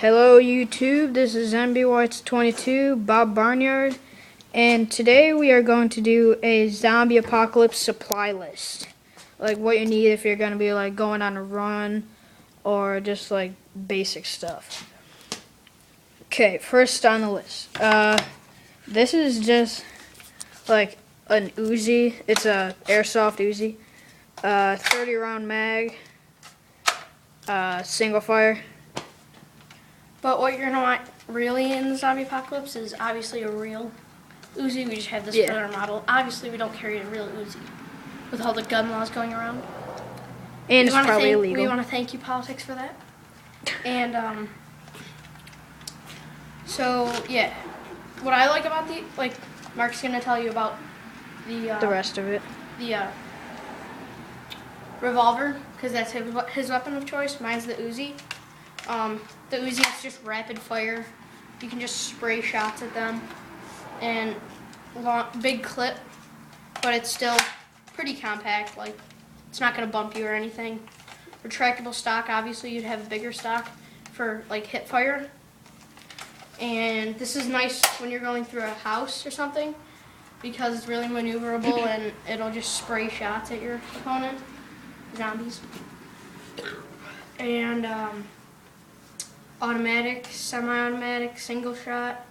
Hello YouTube, this is MBWhite's22, Bob Barnyard, and today we are going to do a zombie apocalypse supply list. Like what you need if you're going to be like going on a run or just like basic stuff. Okay, first on the list. This is just like an Uzi. It's a airsoft Uzi. 30 round mag, single fire. But what you're gonna want really in the zombie apocalypse is obviously a real Uzi. We just have this for our model. Obviously, we don't carry a real Uzi with all the gun laws going around. And it's probably illegal. We want to thank you, politics, for that. And so yeah, what I like about Mark's gonna tell you about the rest of it. The revolver, because that's his weapon of choice. Mine's the Uzi. The Uzi is just rapid fire. You can just spray shots at them, and big clip, but it's still pretty compact. Like, it's not gonna bump you or anything. Retractable stock. Obviously, you'd have a bigger stock for like hip fire. And this is nice when you're going through a house or something, because it's really maneuverable and it'll just spray shots at your opponent, zombies. And automatic, semi-automatic, single shot.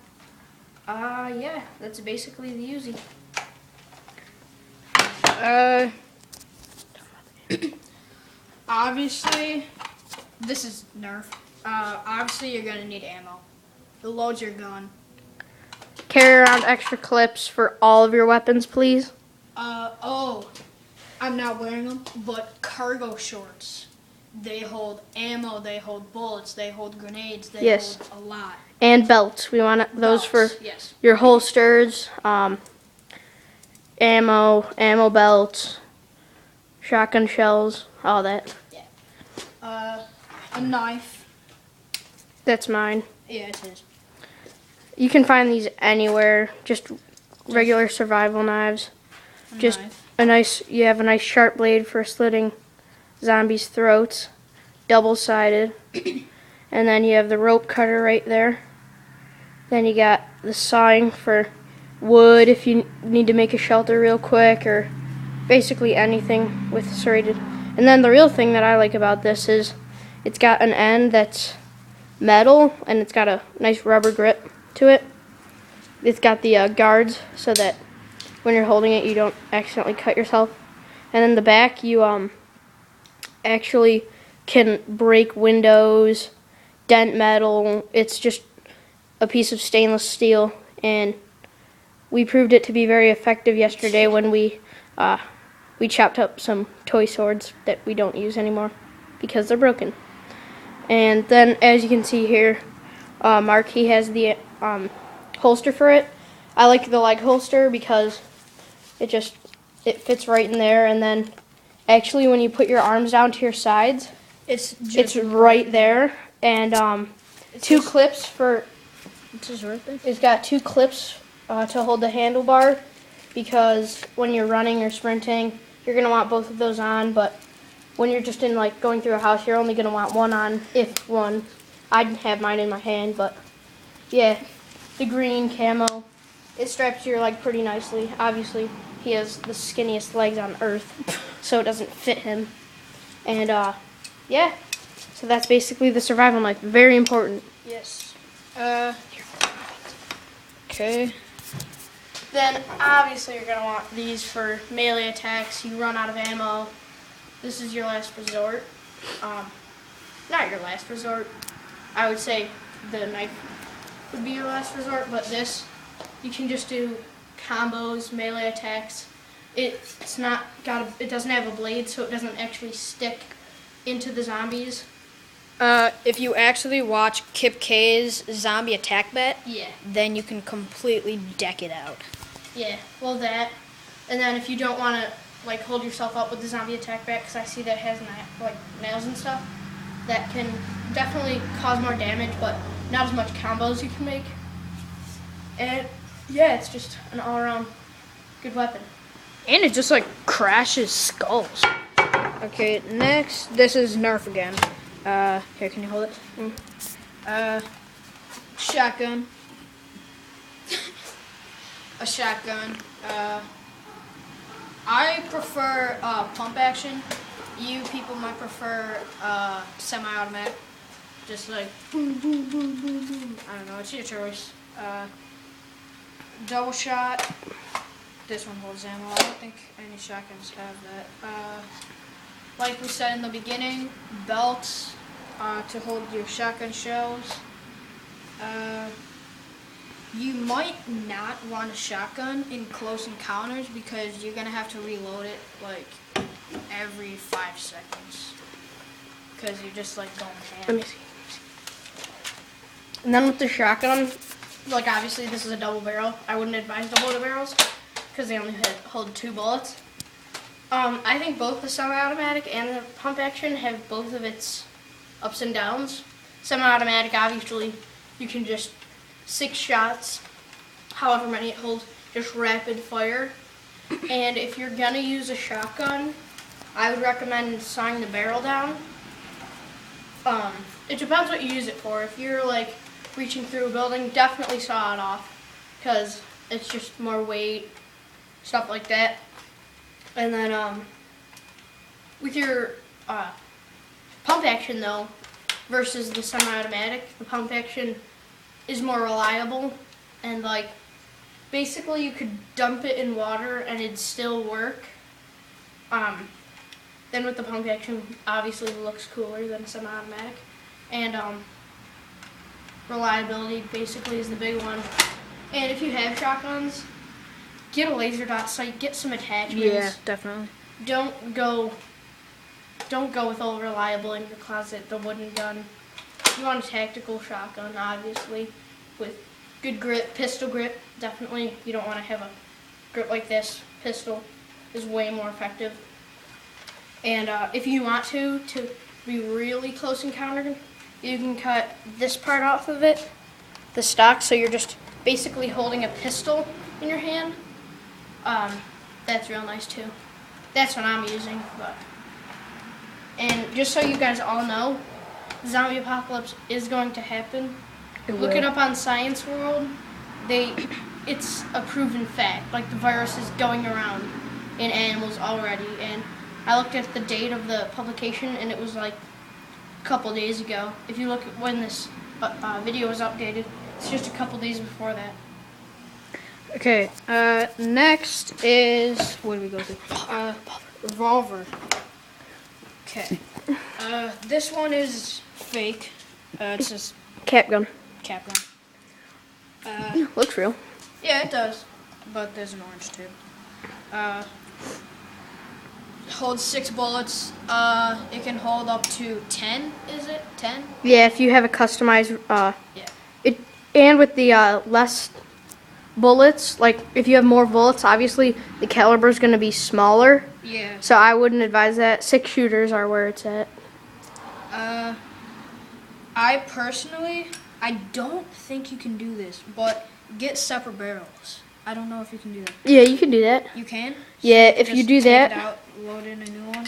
Yeah, that's basically the Uzi. Obviously, this is Nerf. Obviously, you're gonna need ammo. It loads your gun. Carry around extra clips for all of your weapons, please. I'm not wearing them, but cargo shorts. They hold ammo, they hold bullets, they hold grenades, they hold a lot. And belts. We want those for your holsters, ammo belts, shotgun shells, all that. Yeah. A knife. That's mine. Yeah, it is. You can find these anywhere, just regular survival knives. You have a nice sharp blade for slitting zombies' throats, double-sided. And then you have the rope cutter right there. Then you got the sawing for wood if you need to make a shelter real quick, or basically anything with serrated. And then the real thing that I like about this is it's got an end that's metal and it's got a nice rubber grip to it. It's got the guards so that when you're holding it you don't accidentally cut yourself. And in the back you actually can break windows, dent metal. It's just a piece of stainless steel, and we proved it to be very effective yesterday when we chopped up some toy swords that we don't use anymore because they're broken. And then, as you can see here, Mark, he has the holster for it. I like the leg holster because it fits right in there, and then actually when you put your arms down to your sides, it's right there. And two clips for. It's got two clips to hold the handlebar, because when you're running or sprinting, you're gonna want both of those on. But when you're just in like going through a house, you're only gonna want one on, if one. I'd have mine in my hand, but yeah, the green camo. It straps your leg pretty nicely. Obviously, he has the skinniest legs on earth, so it doesn't fit him. And yeah, so that's basically the survival knife. Very important. Yes. Okay. Then obviously you're gonna want these for melee attacks. You run out of ammo. This is your last resort. Not your last resort. I would say the knife would be your last resort, but this, you can just do combos, melee attacks. It doesn't have a blade, so it doesn't actually stick into the zombies. If you actually watch Kip K's zombie attack bet, then you can completely deck it out. Yeah, well that. And then if you don't want to like hold yourself up with the zombie attack bat, because I see that has like nails and stuff, that can definitely cause more damage, but not as much combos you can make. And yeah, it's just an all-around good weapon. And it just like crashes skulls. Okay, next, this is Nerf again. Here, can you hold it? Shotgun. A shotgun. I prefer pump action. You people might prefer semi-automatic. Just like boom, boom, boom, boom, boom. I don't know. It's your choice. Double shot. This one holds ammo. I don't think any shotguns have that. Like we said in the beginning, belts to hold your shotgun shells. You might not want a shotgun in close encounters because you're gonna have to reload it like every 5 seconds because you're just like going ham. Let me see. And then with the shotgun, like obviously this is a double barrel. I wouldn't advise double barrels because they only hold 2 bullets. I think both the semi-automatic and the pump action have both of its ups and downs. Semi-automatic, obviously, you can just 6 shots, however many it holds, just rapid fire. And if you're gonna use a shotgun, I would recommend sawing the barrel down. It depends what you use it for. If you're like reaching through a building, definitely saw it off because it's just more weight, stuff like that. And then with your pump action though, versus the semi-automatic, the pump action is more reliable and like basically you could dump it in water and it'd still work. Then with the pump action, obviously looks cooler than semi-automatic, and reliability basically is the big one. And if you have shotguns, get a laser dot sight, get some attachments. Yeah, definitely. Don't go with all reliable in your closet, the wooden gun. You want a tactical shotgun, obviously, with good grip, pistol grip, definitely. You don't want to have a grip like this. Pistol is way more effective. And if you want to be really close encounter, you can cut this part off of it, the stock, so you're just basically holding a pistol in your hand. That's real nice too. That's what I'm using. And just so you guys all know, the zombie apocalypse is going to happen. Look it up on Science World. It's a proven fact. Like the virus is going around in animals already. And I looked at the date of the publication, and it was like a couple days ago. If you look at when this video was updated, it's just a couple days before that. Okay, next is, what do we go through? Revolver. Okay. This one is fake. It's just Cap gun. cap gun. Looks real. Yeah, it does. But there's an orange tube. Holds 6 bullets. It can hold up to 10, is it? 10? Yeah, if you have a customized, Yeah. and with the less bullets, like if you have more bullets, obviously the caliber is going to be smaller. Yeah. So I wouldn't advise that. 6 shooters are where it's at. I personally, I don't think you can do this, but get separate barrels. I don't know if you can do that. Yeah, you can do that. You can? Yeah, if you Just do take that, it out, load in a new one.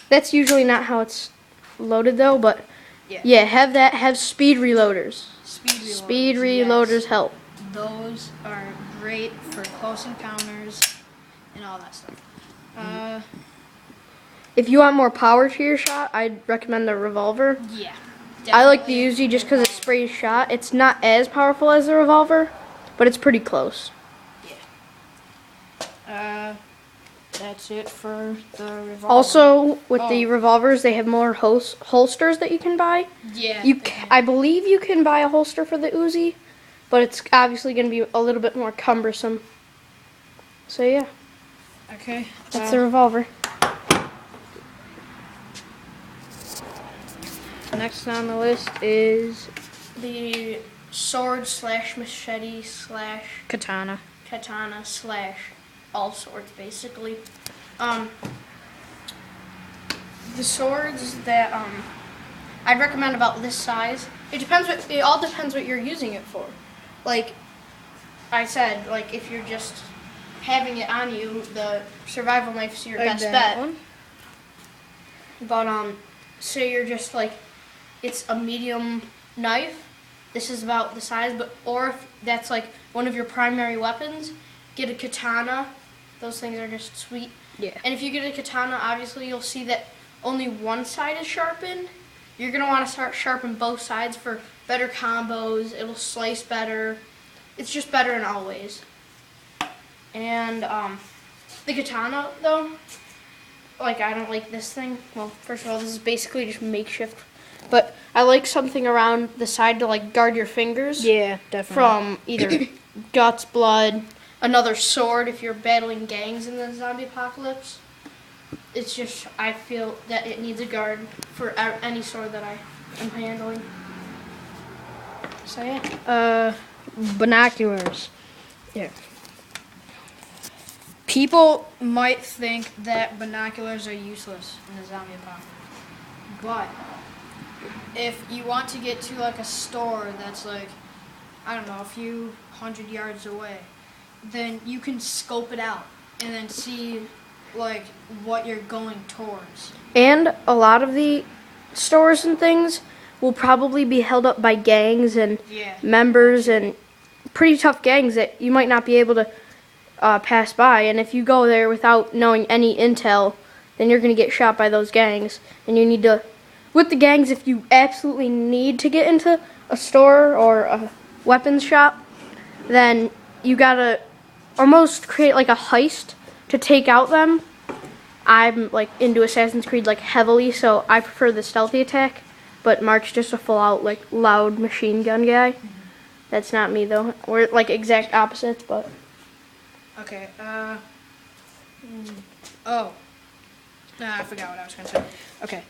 that's usually not how it's loaded though, but Yeah. yeah, have speed reloaders. Speed reloaders. Speed reloaders yes. help. Those are great for close encounters and all that stuff. If you want more power to your shot, I'd recommend the revolver. Yeah. I like the definitely Uzi just because it sprays shot. It's not as powerful as the revolver, but it's pretty close. That's it for the revolver. Also, with the revolvers, they have more holsters that you can buy. yeah. I believe you can buy a holster for the Uzi, but it's obviously going to be a little bit more cumbersome. So yeah, Okay. that's the revolver. Next on the list is The sword / machete / katana. katana / all swords basically. The swords that I'd recommend about this size. It all depends what you're using it for. Like I said, like if you're just having it on you, the survival knife is your Like best that bet. one? But say you're just like it's a medium knife, this is about the size, or if that's like one of your primary weapons, get a katana. Those things are just sweet. Yeah. And if you get a katana, obviously you'll see that only one side is sharpened. You're going to want to start sharpen both sides for better combos. It'll slice better. It's just better in all ways. And the katana, though, like, I don't like this thing. Well, first of all, this is basically just makeshift. But I like something around the side to, like, guard your fingers. Yeah, definitely. From either guts, blood, another sword if you're battling gangs in the zombie apocalypse. It's just, I feel that it needs a guard for any sword that I am handling. Say it. Binoculars. Yeah. People might think that binoculars are useless in the zombie apocalypse. But if you want to get to like a store that's like, I don't know, a few 100 yards away, then you can scope it out and then see like what you're going towards. And a lot of the stores and things will probably be held up by gangs and Yeah. members and pretty tough gangs that you might not be able to pass by. And if you go there without knowing any intel, then you're going to get shot by those gangs. And you need to, with the gangs, if you absolutely need to get into a store or a weapons shop, then you got to almost create like a heist to take out them. I'm like into Assassin's Creed like heavily, so I prefer the stealthy attack. But Mark's just a full out like loud machine gun guy. That's not me though. We're like exact opposites, but Okay. Oh. Nah, I forgot what I was gonna say. Okay.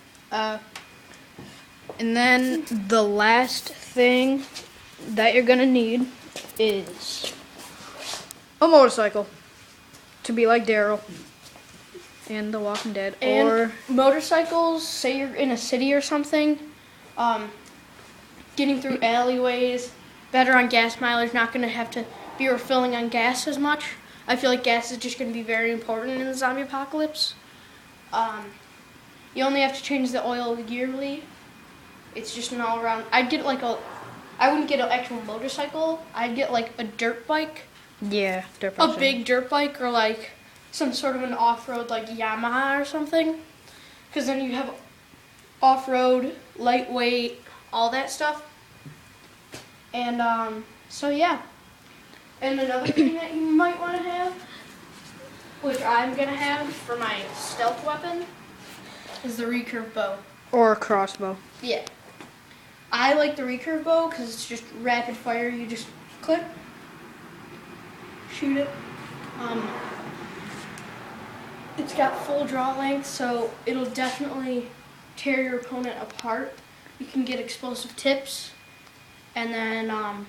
And then the last thing that you're gonna need is a motorcycle to be like Daryl in The Walking Dead. and Or motorcycles. Say you're in a city or something, getting through alleyways, better on gas mileage. Not gonna have to be refilling on gas as much. I feel like gas is just gonna be very important in the zombie apocalypse. You only have to change the oil yearly. It's just an all around. I wouldn't get an actual motorcycle. I'd get like a dirt bike. yeah, dirt A bikes. big dirt bike or like some sort of an off-road like Yamaha or something, because then you have off-road, lightweight, all that stuff. And so yeah. And another thing that you might want to have, which I'm gonna have for my stealth weapon, is the recurve bow. Or a crossbow. Yeah. I like the recurve bow because it's just rapid fire. You just click, shoot it. It's got full draw length, so it'll definitely tear your opponent apart. You can get explosive tips, and then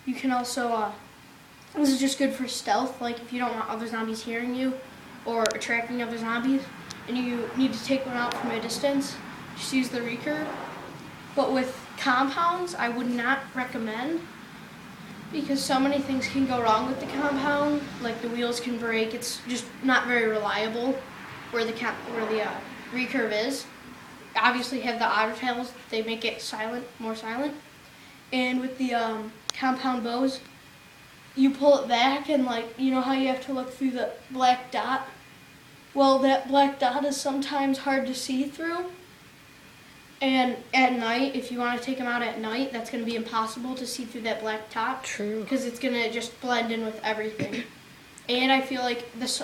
you can also. This is just good for stealth. Like if you don't want other zombies hearing you, or attracting other zombies, and you need to take one out from a distance, just use the recurve. But with compounds, I would not recommend, because so many things can go wrong with the compound. Like the wheels can break. It's just not very reliable where the recurve is. Obviously, have the otter tails. They make it silent, more silent. And with the compound bows, you pull it back, and like you know how you have to look through the black dot. Well, that black dot is sometimes hard to see through. And at night, if you want to take them out at night, that's going to be impossible to see through that black top. True. Because it's going to just blend in with everything. And I feel like this,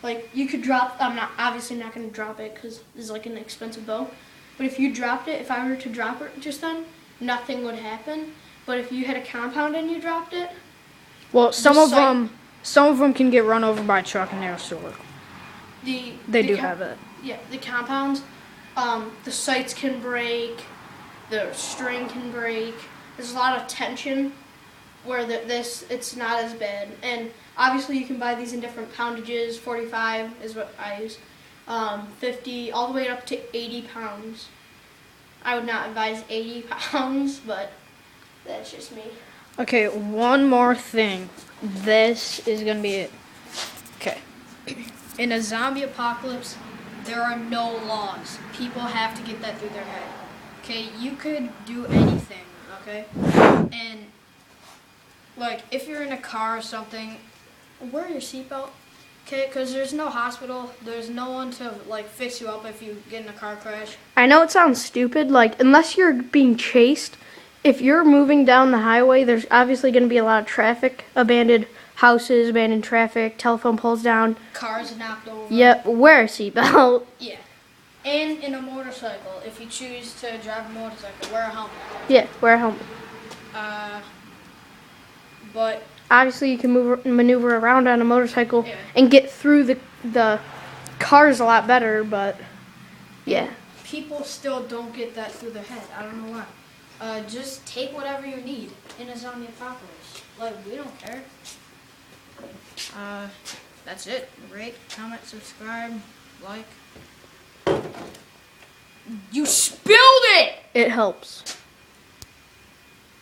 like you could drop, I'm not obviously not going to drop it because this is like an expensive bow. But if you dropped it, if I were to drop it just then, nothing would happen. But if you had a compound and you dropped it, Well, some The of them can get run over by a truck and they'll still work. They do have it. Yeah, the compounds, the sights can break, the string can break. There's a lot of tension where it's not as bad. And obviously you can buy these in different poundages. 45 is what I use. 50, all the way up to 80 pounds. I would not advise 80 pounds, but that's just me. Okay, one more thing. This is gonna be it. Okay. In a zombie apocalypse, there are no laws. People have to get that through their head. Okay, you could do anything, okay? And, like, if you're in a car or something, wear your seatbelt, okay? Because there's no hospital. There's no one to, like, fix you up if you get in a car crash. I know it sounds stupid, like, unless you're being chased, if you're moving down the highway, there's obviously going to be a lot of traffic, abandoned houses, abandoned traffic, telephone poles down. Cars knocked over. Yep, wear a seatbelt. Yeah. And in a motorcycle, if you choose to drive a motorcycle, wear a helmet. Yeah, wear a helmet. But Obviously, you can maneuver around on a motorcycle Yeah. and get through the cars a lot better, but yeah. people still don't get that through their head. I don't know why. Just take whatever you need in a zombie apocalypse. Like, we don't care. That's it. Rate, comment, subscribe, like. You spilled it! It helps.